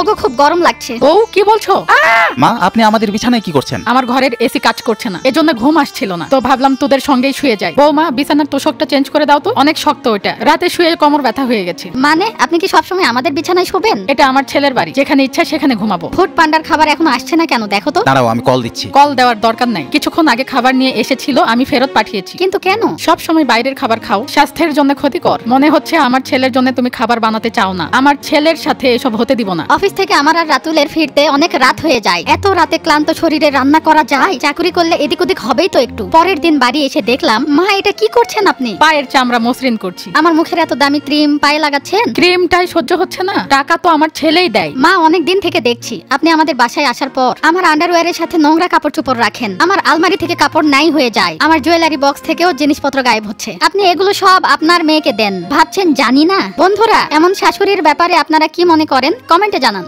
ওগো খুব গরম লাগছে। ও কি বলছো? মা আপনি আমাদের বিছানায় কি করছেন? আমার ঘরের এসি কাজ করছে না, এজন্য ঘুম আসছিল না, তো ভাবলাম তোদের সঙ্গেই শুয়ে যাই। বৌমা বিছানার তোষকটা চেঞ্জ করে দাও তো, অনেক শক্ত ওটা, রাতে শুয়ে কোমর ব্যথা হয়ে গেছে। মানে আপনি কি সবসময় আমাদের বিছানায় শোবেন? এটা আমার ছেলের বাড়ি, যেখানে ইচ্ছা সেখানে ঘুমাবো। ফুড পান্ডার খাবার এখনো আসছে না কেন দেখো তো। দাঁড়াও আমি কল দিচ্ছি। কল দেওয়ার দরকার নাই, কিছুক্ষণ আগে খাবার নিয়ে এসেছিল, আমি ফেরত পাঠিয়েছি। কিন্তু কেন? সব সময় বাইরের খাবার খাও, স্বাস্থ্যের জন্য ক্ষতিকর। মনে হচ্ছে আমার ছেলের জন্য তুমি খাবার বানাতে চাও না। আমার ছেলের সাথে এসব হতে দিব না। অফিস থেকে আমার আর রাতুলের ফিরতে অনেক রাত হয়ে যায়। এত রাতে ক্লান্ত শরীরে রান্না করা যায়? চাকরি করলে এদিক ওদিক হবেই তো একটু। পরের দিন বাড়ি এসে দেখলাম, মা এটা কি করছেন আপনি? পায়ের চামড়া মসৃণ করছি। আমার মুখের এত দামি ক্রিম পায়ে লাগাচ্ছেন? ক্রিমটাই সহ্য হচ্ছে না, টাকা তো আমার ছেলেই দেয়। মা অনেক দিন থেকে দেখছি আপনি আমাদের বাসায় আসার পর আমার আন্ডারওয়্যারের সাথে নোংরা কাপড় চোপড় রাখেন। আমার আলমারি থেকে কাপড় নাই হয়ে যায়, আমার জুয়েলারি বক্স থেকেও জিনিসপত্র গায়েব হচ্ছে। আপনি এগুলো সব আপনার মেয়েকে দেন, ভাবছেন জানি না? বন্ধুরা, এমন শাশুড়ির ব্যাপারে আপনারা কি মনে করেন কমেন্টে জানান।